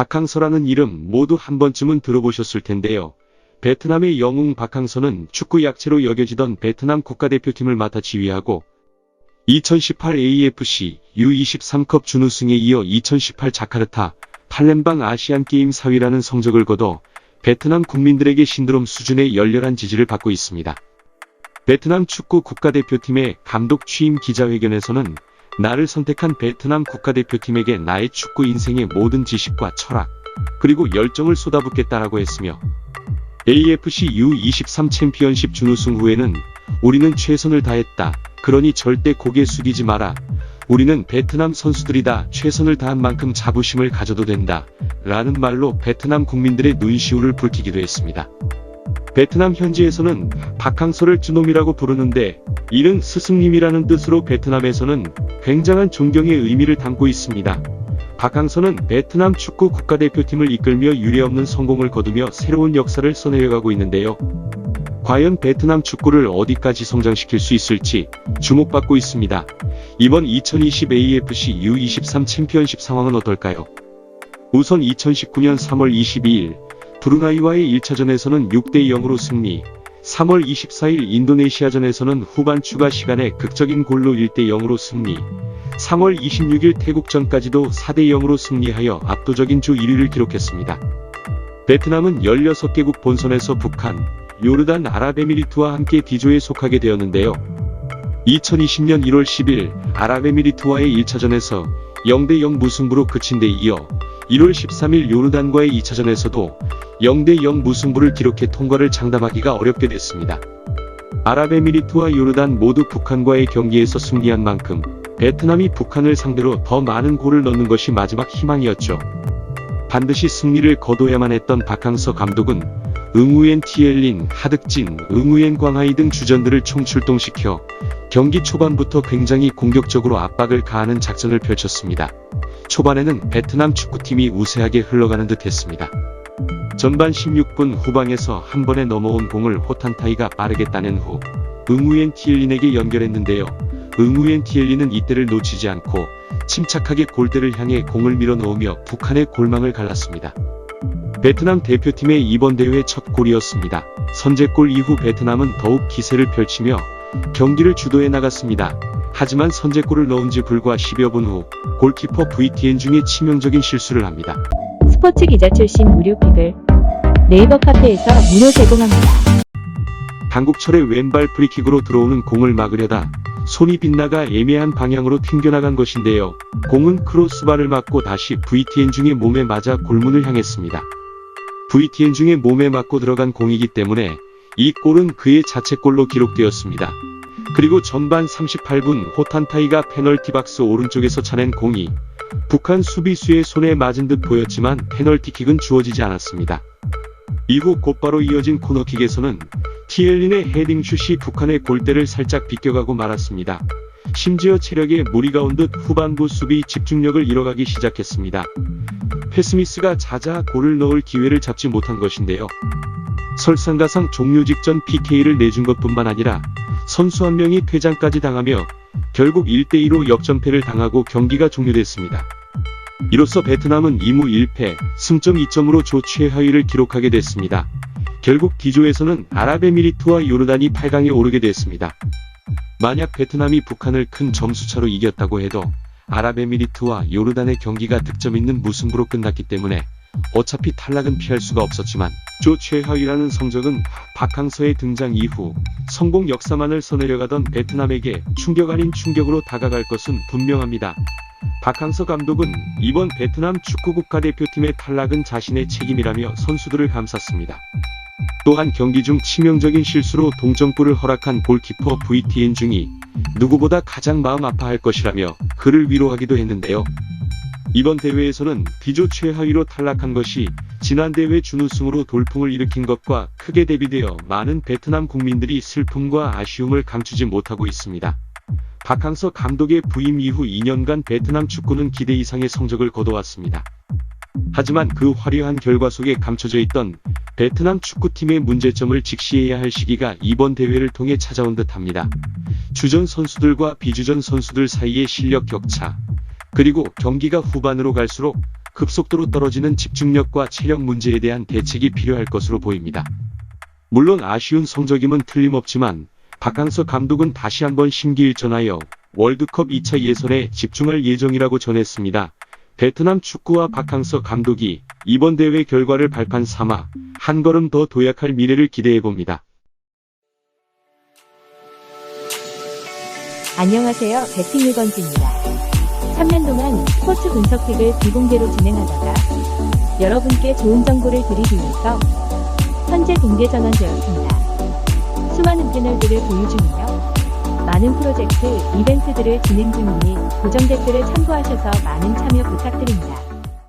박항서라는 이름 모두 한 번쯤은 들어보셨을 텐데요. 베트남의 영웅 박항서는 축구 약체로 여겨지던 베트남 국가대표팀을 맡아 지휘하고 2018 AFC U23컵 준우승에 이어 2018 자카르타 팔렘방 아시안게임 4위라는 성적을 거둬 베트남 국민들에게 신드롬 수준의 열렬한 지지를 받고 있습니다. 베트남 축구 국가대표팀의 감독 취임 기자회견에서는 나를 선택한 베트남 국가대표팀에게 나의 축구 인생의 모든 지식과 철학, 그리고 열정을 쏟아붓겠다라고 했으며 AFC U23 챔피언십 준우승 후에는 우리는 최선을 다했다. 그러니 절대 고개 숙이지 마라. 우리는 베트남 선수들이다. 최선을 다한 만큼 자부심을 가져도 된다. 라는 말로 베트남 국민들의 눈시울을 붉히기도 했습니다. 베트남 현지에서는 박항서를 쯔놈이라고 부르는데 이는 스승님이라는 뜻으로 베트남에서는 굉장한 존경의 의미를 담고 있습니다. 박항서는 베트남 축구 국가대표팀을 이끌며 유례없는 성공을 거두며 새로운 역사를 써내려가고 있는데요. 과연 베트남 축구를 어디까지 성장시킬 수 있을지 주목받고 있습니다. 이번 2020 AFC U23 챔피언십 상황은 어떨까요? 우선 2019년 3월 22일 브루나이와의 1차전에서는 6대0으로 승리, 3월 24일 인도네시아전에서는 후반 추가 시간에 극적인 골로 1대0으로 승리, 3월 26일 태국전까지도 4대0으로 승리하여 압도적인 주 1위를 기록했습니다. 베트남은 16개국 본선에서 북한, 요르단 아랍에미리트와 함께 D조에 속하게 되었는데요. 2020년 1월 10일 아랍에미리트와의 1차전에서 0대0 무승부로 그친 데 이어 1월 13일 요르단과의 2차전에서도 0대0 무승부를 기록해 통과를 장담하기가 어렵게 됐습니다. 아랍에미리트와 요르단 모두 북한과의 경기에서 승리한 만큼 베트남이 북한을 상대로 더 많은 골을 넣는 것이 마지막 희망이었죠. 반드시 승리를 거둬야만 했던 박항서 감독은 응우엔 티엘린, 하득진, 응우엔 광하이 등 주전들을 총출동시켜 경기 초반부터 굉장히 공격적으로 압박을 가하는 작전을 펼쳤습니다. 초반에는 베트남 축구팀이 우세하게 흘러가는 듯 했습니다. 전반 16분 후방에서 한 번에 넘어온 공을 호탄타이가 빠르게 따낸 후 응우엔 티엘린에게 연결했는데요. 응우엔 티엘린은 이때를 놓치지 않고 침착하게 골대를 향해 공을 밀어넣으며 북한의 골망을 갈랐습니다. 베트남 대표팀의 이번 대회 첫 골이었습니다. 선제골 이후 베트남은 더욱 기세를 펼치며 경기를 주도해 나갔습니다. 하지만 선제골을 넣은 지 불과 10여 분 후 골키퍼 VTN 중에 치명적인 실수를 합니다. 스포츠 기자 출신 무료픽을 네이버 카페에서 무료 제공합니다. 당국철의 왼발 프리킥으로 들어오는 공을 막으려다 손이 빗나가 애매한 방향으로 튕겨나간 것인데요. 공은 크로스바를 맞고 다시 VTN 중의 몸에 맞아 골문을 향했습니다. VTN 중의 몸에 맞고 들어간 공이기 때문에 이 골은 그의 자책골로 기록되었습니다. 그리고 전반 38분 호탄타이가 페널티 박스 오른쪽에서 차낸 공이 북한 수비수의 손에 맞은 듯 보였지만 페널티킥은 주어지지 않았습니다. 이후 곧바로 이어진 코너킥에서는 티엘린의 헤딩슛이 북한의 골대를 살짝 비껴가고 말았습니다. 심지어 체력에 무리가 온 듯 후반부 수비 집중력을 잃어가기 시작했습니다. 패스미스가 잦아 골을 넣을 기회를 잡지 못한 것인데요. 설상가상 종료 직전 PK를 내준 것뿐만 아니라 선수 한 명이 퇴장까지 당하며 결국 1대2로 역전패를 당하고 경기가 종료됐습니다. 이로써 베트남은 2무 1패, 승점 2점으로 조 최하위를 기록하게 됐습니다. 결국 D조에서는 아랍에미리트와 요르단이 8강에 오르게 됐습니다. 만약 베트남이 북한을 큰 점수차로 이겼다고 해도 아랍에미리트와 요르단의 경기가 득점 있는 무승부로 끝났기 때문에 어차피 탈락은 피할 수가 없었지만 조 최하위라는 성적은 박항서의 등장 이후 성공 역사만을 써내려가던 베트남에게 충격 아닌 충격으로 다가갈 것은 분명합니다. 박항서 감독은 이번 베트남 축구 국가대표팀의 탈락은 자신의 책임이라며 선수들을 감쌌습니다. 또한 경기 중 치명적인 실수로 동점골을 허락한 골키퍼 VTN 중이 누구보다 가장 마음 아파할 것이라며 그를 위로하기도 했는데요. 이번 대회에서는 D조 최하위로 탈락한 것이 지난 대회 준우승으로 돌풍을 일으킨 것과 크게 대비되어 많은 베트남 국민들이 슬픔과 아쉬움을 감추지 못하고 있습니다. 박항서 감독의 부임 이후 2년간 베트남 축구는 기대 이상의 성적을 거둬왔습니다. 하지만 그 화려한 결과 속에 감춰져 있던 베트남 축구팀의 문제점을 직시해야 할 시기가 이번 대회를 통해 찾아온 듯합니다. 주전 선수들과 비주전 선수들 사이의 실력 격차, 그리고 경기가 후반으로 갈수록 급속도로 떨어지는 집중력과 체력 문제에 대한 대책이 필요할 것으로 보입니다. 물론 아쉬운 성적임은 틀림없지만 박항서 감독은 다시 한번 심기일전하여 월드컵 2차 예선에 집중할 예정이라고 전했습니다. 베트남 축구와 박항서 감독이 이번 대회 결과를 발판 삼아 한 걸음 더 도약할 미래를 기대해봅니다. 안녕하세요. 배팅일건지입니다. 3년 동안 스포츠 분석팩을 비공개로 진행하다가 여러분께 좋은 정보를 드리기 위해서 현재 공개 전환되었습니다. 수많은 패널들을 보유 중이며 많은 프로젝트, 이벤트들을 진행 중이니 고정 댓글을 참고하셔서 많은 참여 부탁드립니다.